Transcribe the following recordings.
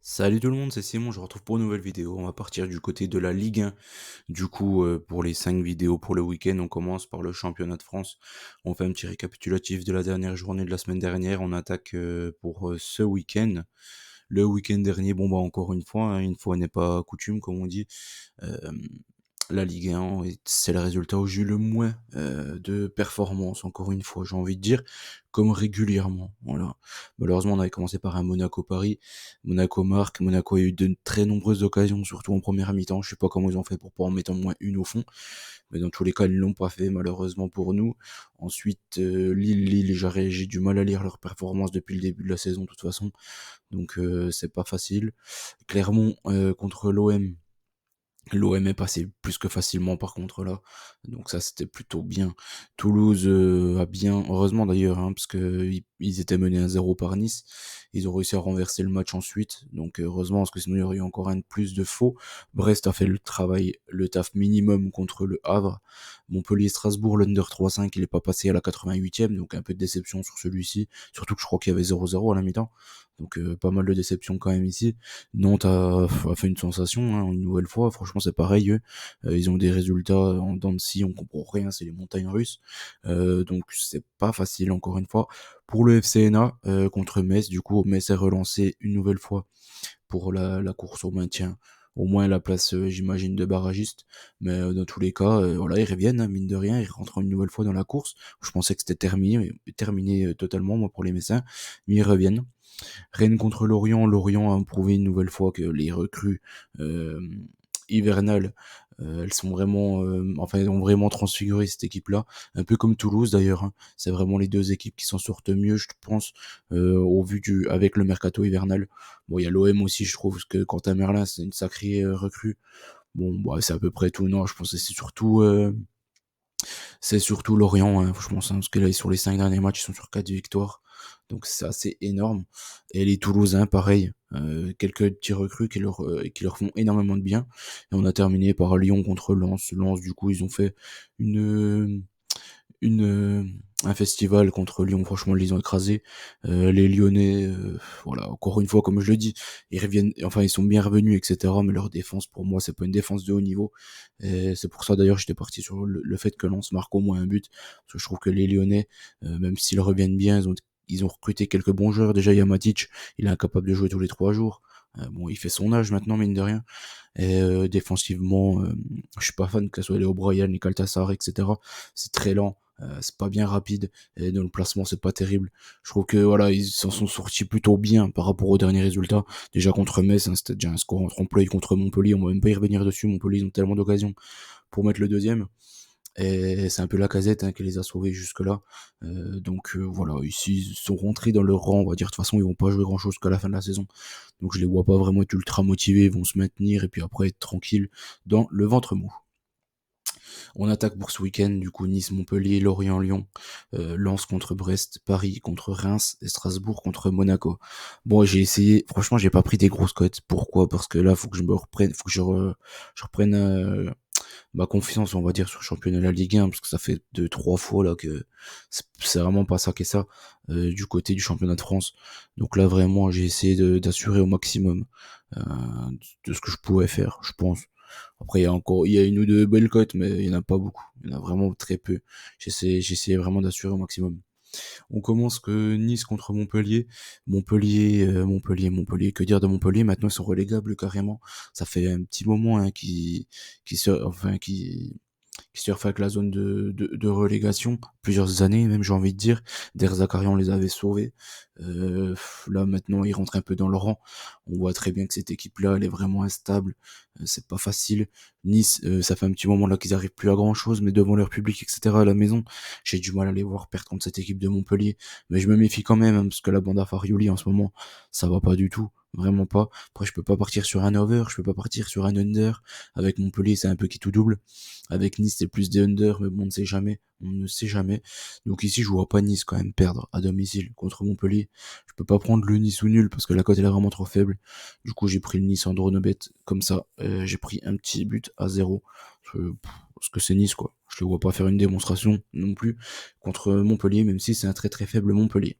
Salut tout le monde, c'est Simon, je vous retrouve pour une nouvelle vidéo. On va partir du côté de la Ligue 1. Du coup, pour les 5 vidéos pour le week-end, on commence par le championnat de France. On fait un petit récapitulatif de la dernière journée de la semaine dernière. On attaque pour ce week-end. Le week-end dernier, bon bah encore une fois n'est pas coutume, comme on dit. Euh, la Ligue 1, c'est le résultat où j'ai eu le moins de performance, encore une fois, j'ai envie de dire, comme régulièrement. Voilà. Malheureusement, on avait commencé par un Monaco-Paris. Monaco marque, Monaco a eu de très nombreuses occasions, surtout en première mi-temps. Je sais pas comment ils ont fait pour pas en mettre au moins une au fond, mais dans tous les cas, ils ne l'ont pas fait, malheureusement pour nous. Ensuite, Lille, j'ai du mal à lire leur performance depuis le début de la saison, de toute façon. Donc, c'est pas facile. Clermont contre l'OM. L'OM est passé plus que facilement par contre là, donc ça c'était plutôt bien. Toulouse a bien, heureusement d'ailleurs, hein, parce que ils étaient menés 1-0 par Nice, ils ont réussi à renverser le match ensuite, donc heureusement parce que sinon il y aurait eu encore un de plus de faux. Brest a fait le travail, le taf minimum contre le Havre. Montpellier-Strasbourg, l'Under 3-5, il est pas passé à la 88e, donc un peu de déception sur celui-ci, surtout que je crois qu'il y avait 0-0 à la mi-temps, donc pas mal de déception quand même ici. Nantes a fait une sensation, hein, une nouvelle fois. Franchement, c'est pareil. Ils ont des résultats en dents de scie, on comprend rien, c'est les montagnes russes. Donc c'est pas facile encore une fois. Pour le FCNA contre Metz, du coup, Metz est relancé une nouvelle fois pour la course au maintien. Au moins la place, j'imagine, de barragiste. Mais dans tous les cas, voilà, ils reviennent, hein, mine de rien, ils rentrent une nouvelle fois dans la course. Je pensais que c'était terminé totalement, moi, pour les Messins, mais ils reviennent. Rennes contre Lorient. Lorient a prouvé une nouvelle fois que les recrues euh, hivernales, elles sont vraiment, enfin, elles ont vraiment transfiguré cette équipe-là. Un peu comme Toulouse d'ailleurs, hein. C'est vraiment les deux équipes qui s'en sortent mieux, je pense, au vu avec le mercato hivernal. Bon, il y a l'OM aussi, je trouve, parce que Quentin Merlin, c'est une sacrée recrue. Bon, bah, c'est à peu près tout. Non, je pense que c'est surtout Lorient, hein, je pense, hein, parce que là, sur les 5 derniers matchs, ils sont sur 4 victoires. Donc c'est assez énorme. Et les Toulousains, pareil, quelques petits recrues qui leur font énormément de bien. Et on a terminé par Lyon contre Lens. Lens, du coup, ils ont fait une, une, euh, un festival contre Lyon. Franchement, ils ont écrasé. Les Lyonnais, voilà, encore une fois, comme je le dis, ils reviennent, enfin, ils sont bien revenus, etc. Mais leur défense, pour moi, c'est pas une défense de haut niveau. Et c'est pour ça, d'ailleurs, j'étais parti sur le fait que Lens marque au moins un but. Parce que je trouve que les Lyonnais, même s'ils reviennent bien, ils ont recruté quelques bons joueurs. Déjà, il y a Matic, il est incapable de jouer tous les 3 jours. Bon, il fait son âge maintenant, mine de rien. Et défensivement, je suis pas fan que ce soit Léo Bryan, les Caltassar, etc. C'est très lent, c'est pas bien rapide, et dans le placement, c'est pas terrible. Je trouve que voilà, ils s'en sont sortis plutôt bien par rapport aux derniers résultats. Déjà contre Metz, hein, c'était déjà un score en trompe-l'œil. Contre Montpellier, on va même pas y revenir dessus. Montpellier, ils ont tellement d'occasions pour mettre le deuxième. Et c'est un peu la casette, hein, qui les a sauvés jusque-là. Donc voilà, ici ils sont rentrés dans leur rang, on va dire. De toute façon, ils vont pas jouer grand-chose qu'à la fin de la saison. Donc je les vois pas vraiment être ultra motivés, ils vont se maintenir et puis après être tranquilles dans le ventre mou. On attaque pour ce week-end, du coup Nice, Montpellier, Lorient, Lyon, Lens contre Brest, Paris contre Reims et Strasbourg contre Monaco. Bon, j'ai essayé, franchement, j'ai pas pris des grosses cotes. Pourquoi? Parce que là, faut que je me reprenne, faut que je reprenne ma confiance, on va dire, sur le championnat de la Ligue 1, parce que ça fait 2, 3 fois là que c'est vraiment pas ça qu'est ça du côté du championnat de France. Donc là, vraiment, j'ai essayé d'assurer au maximum euh, de ce que je pouvais faire, je pense. Après, il y a une ou deux belles cotes, mais il y en a pas beaucoup. Il y en a vraiment très peu. J'ai essayé vraiment d'assurer au maximum. On commence que Nice contre Montpellier. Montpellier. Que dire de Montpellier? Maintenant, ils sont relégables carrément. Ça fait un petit moment, hein, qui surfait avec la zone de relégation, plusieurs années même, j'ai envie de dire. Der Zakarian les avait sauvés. Là maintenant ils rentrent un peu dans le rang. On voit très bien que cette équipe-là, elle est vraiment instable. C'est pas facile. Nice, ça fait un petit moment là qu'ils arrivent plus à grand chose, mais devant leur public, etc. à la maison, j'ai du mal à les voir perdre contre cette équipe de Montpellier. Mais je me méfie quand même, hein, parce que la bande à Farioli en ce moment, ça va pas du tout. Vraiment pas. Après, je peux pas partir sur un over, je peux pas partir sur un under. Avec Montpellier, c'est un peu qui tout double. Avec Nice, c'est plus des under, mais bon, on ne sait jamais. On ne sait jamais. Donc ici, je vois pas Nice quand même perdre à domicile contre Montpellier. Je peux pas prendre le Nice ou nul parce que la cote elle est vraiment trop faible. Du coup, j'ai pris le Nice en drone bet comme ça. J'ai pris un petit but à 0. Parce que c'est Nice, quoi. Je le vois pas faire une démonstration non plus contre Montpellier, même si c'est un très très faible Montpellier.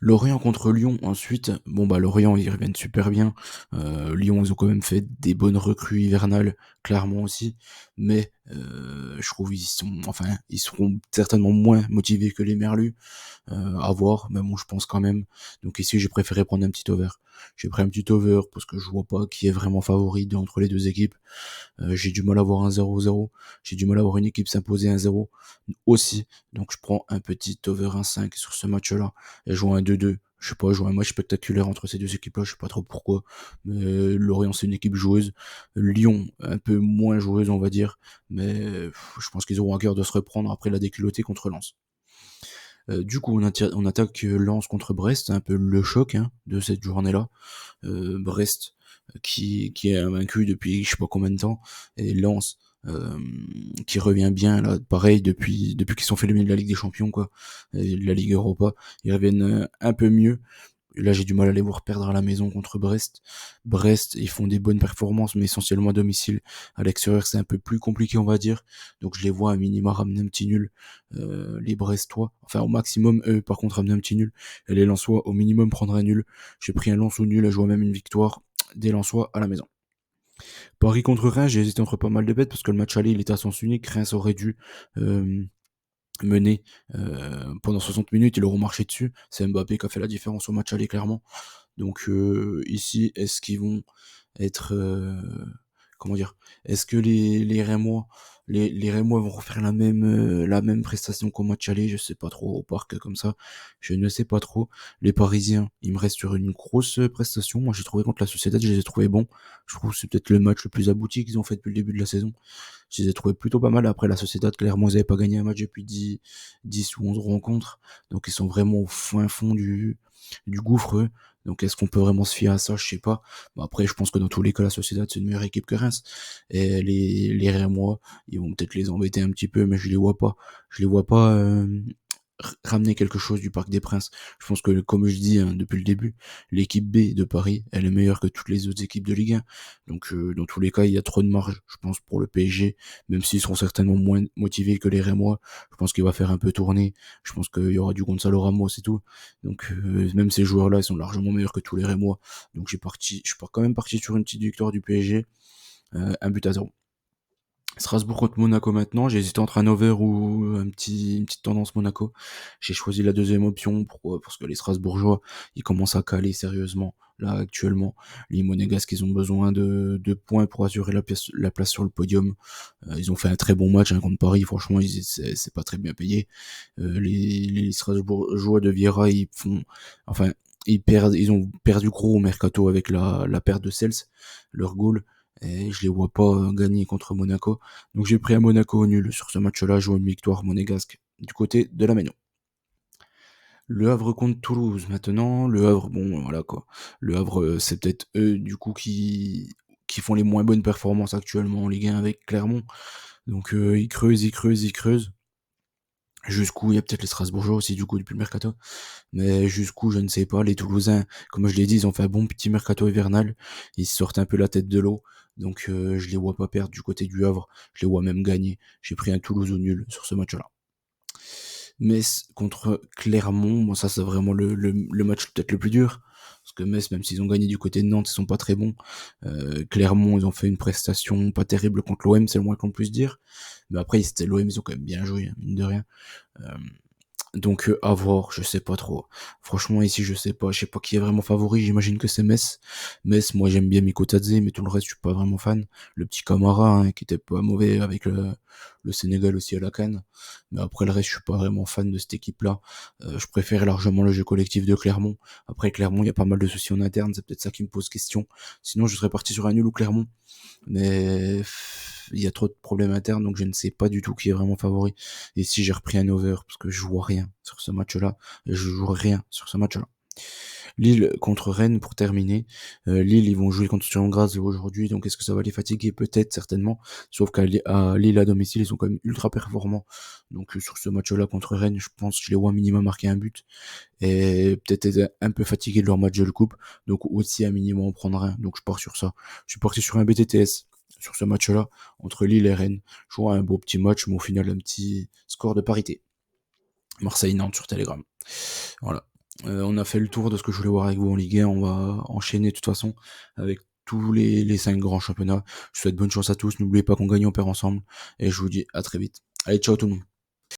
Lorient contre Lyon ensuite, bon bah Lorient ils reviennent super bien, Lyon ils ont quand même fait des bonnes recrues hivernales, clairement aussi, mais je trouve ils seront certainement moins motivés que les Merlus, à voir, mais bon je pense quand même. Donc ici j'ai préféré prendre un petit over. J'ai pris un petit over parce que je vois pas qui est vraiment favori entre les 2 équipes. J'ai du mal à voir un 0-0, j'ai du mal à voir une équipe s'imposer 1-0 aussi, donc je prends un petit over 1,5 sur ce match-là et je vois un 2-2. Je sais pas, je vois un match spectaculaire entre ces 2 équipes-là, je sais pas trop pourquoi, mais Lorient c'est une équipe joueuse, Lyon un peu moins joueuse on va dire, mais je pense qu'ils auront à cœur de se reprendre après la déculottée contre Lens. Du coup on attaque Lens contre Brest, c'est un peu le choc hein, de cette journée-là. Brest qui est invaincu depuis je sais pas combien de temps, et Lens qui revient bien là, pareil depuis qu'ils sont fait éliminer de la Ligue des Champions quoi, et de la Ligue Europa, ils reviennent un peu mieux. Là j'ai du mal à les voir perdre à la maison contre Brest. Brest ils font des bonnes performances mais essentiellement à domicile. À l'extérieur c'est un peu plus compliqué on va dire, donc je les vois à minima ramener un petit nul, les Brestois, enfin au maximum eux par contre ramener un petit nul, et les Lensois au minimum prendre un nul. J'ai pris un Lens au nul, je vois même une victoire des Lensois à la maison. Paris contre Reims, j'ai hésité entre pas mal de bêtes parce que le match aller il était à sens unique, Reims aurait dû euh, mener pendant 60 minutes, ils leur ont marché dessus, c'est Mbappé qui a fait la différence au match aller clairement. Donc ici, est-ce qu'ils vont être comment dire? Est-ce que les Rémois les Rémois vont refaire la même prestation qu'au match aller? Je sais pas trop, au parc comme ça, je ne sais pas trop. Les Parisiens, il me reste sur une grosse prestation. Moi, j'ai trouvé contre la Sociedad, je les ai trouvés bons. Je trouve que c'est peut-être le match le plus abouti qu'ils ont fait depuis le début de la saison. Je les ai trouvés plutôt pas mal. Après, la Sociedad, clairement, ils avaient pas gagné un match depuis 10 ou 11 rencontres. Donc, ils sont vraiment au fin fond du gouffre, eux. Donc, est-ce qu'on peut vraiment se fier à ça? Je sais pas. Bon, après, je pense que dans tous les cas, la Sociedad, c'est une meilleure équipe que Reims. Et les Rémois, ils vont peut-être les embêter un petit peu, mais je les vois pas. Je les vois pas, ramener quelque chose du Parc des Princes. Je pense que, comme je dis hein, depuis le début, l'équipe B de Paris, elle est meilleure que toutes les autres équipes de Ligue 1. Donc, dans tous les cas, il y a trop de marge, je pense, pour le PSG, même s'ils seront certainement moins motivés que les Rémois. Je pense qu'il va faire un peu tourner. Je pense qu'il y aura du Gonzalo Ramos et tout. Donc, même ces joueurs-là, ils sont largement meilleurs que tous les Rémois. Donc, je suis quand même parti sur une petite victoire du PSG, 1-0. Strasbourg contre Monaco maintenant, j'ai hésité entre un over ou une petite tendance Monaco. J'ai choisi la deuxième option parce que les Strasbourgeois, ils commencent à caler sérieusement là actuellement. Les Monégasques, ils ont besoin de points pour assurer la place sur le podium. Ils ont fait un très bon match hein, contre Paris, franchement, c'est pas très bien payé. Les Strasbourgeois de Vieira, enfin, ils ont perdu gros au mercato avec la perte de Cels, leur goal. Et je les vois pas gagner contre Monaco. Donc j'ai pris un Monaco au nul sur ce match-là, je vois une victoire monégasque du côté de la Méno. Le Havre contre Toulouse maintenant. Le Havre, bon voilà quoi. Le Havre, c'est peut-être eux du coup qui font les moins bonnes performances actuellement en Ligue 1 avec Clermont. Donc ils creusent, ils creusent, ils creusent. Jusqu'où il y a peut-être les Strasbourgeois aussi du coup depuis le mercato. Mais jusqu'où je ne sais pas. Les Toulousains, comme je l'ai dit, ils ont fait un bon petit mercato hivernal. Ils sortent un peu la tête de l'eau. Donc je les vois pas perdre du côté du Havre. Je les vois même gagner. J'ai pris un Toulouse au nul sur ce match-là. Metz contre Clermont, bon ça c'est vraiment le match peut-être le plus dur. Parce que Metz, même s'ils ont gagné du côté de Nantes, ils sont pas très bons. Clermont, ils ont fait une prestation pas terrible contre l'OM, c'est le moins qu'on puisse dire. Mais après, c'était l'OM, ils ont quand même bien joué, hein, mine de rien. Euh, donc à voir, je sais pas trop. Franchement ici je sais pas qui est vraiment favori, j'imagine que c'est Metz. Metz, moi j'aime bien Mikotadze, mais tout le reste je suis pas vraiment fan. Le petit Camara hein, qui était pas mauvais avec le Sénégal aussi à la CAN. Mais après le reste je suis pas vraiment fan de cette équipe-là. Je préfère largement le jeu collectif de Clermont. Après Clermont il y a pas mal de soucis en interne, c'est peut-être ça qui me pose question. Sinon je serais parti sur un nul ou Clermont. Mais il y a trop de problèmes internes, donc je ne sais pas du tout qui est vraiment favori. Et si j'ai repris un over, parce que je vois rien sur ce match-là, et je joue rien sur ce match-là. Lille contre Rennes pour terminer. Lille, ils vont jouer contre Sturm Graz aujourd'hui, donc est-ce que ça va les fatiguer? Peut-être, certainement. Sauf à Lille à domicile, ils sont quand même ultra performants. Donc sur ce match-là contre Rennes, je pense que je les vois minimum marquer un but. Et peut-être être un peu fatigués de leur match de la coupe. Donc aussi à minimum en prendre un. Donc je pars sur ça. Je suis parti sur un BTTS sur ce match-là, entre Lille et Rennes. Je vois un beau petit match, mais au final un petit score de parité. Marseille-Nantes sur Telegram. Voilà. On a fait le tour de ce que je voulais voir avec vous en Ligue 1. On va enchaîner de toute façon avec tous les 5 grands championnats. Je vous souhaite bonne chance à tous. N'oubliez pas qu'on gagne, on perd ensemble et je vous dis à très vite. Allez, ciao tout le monde.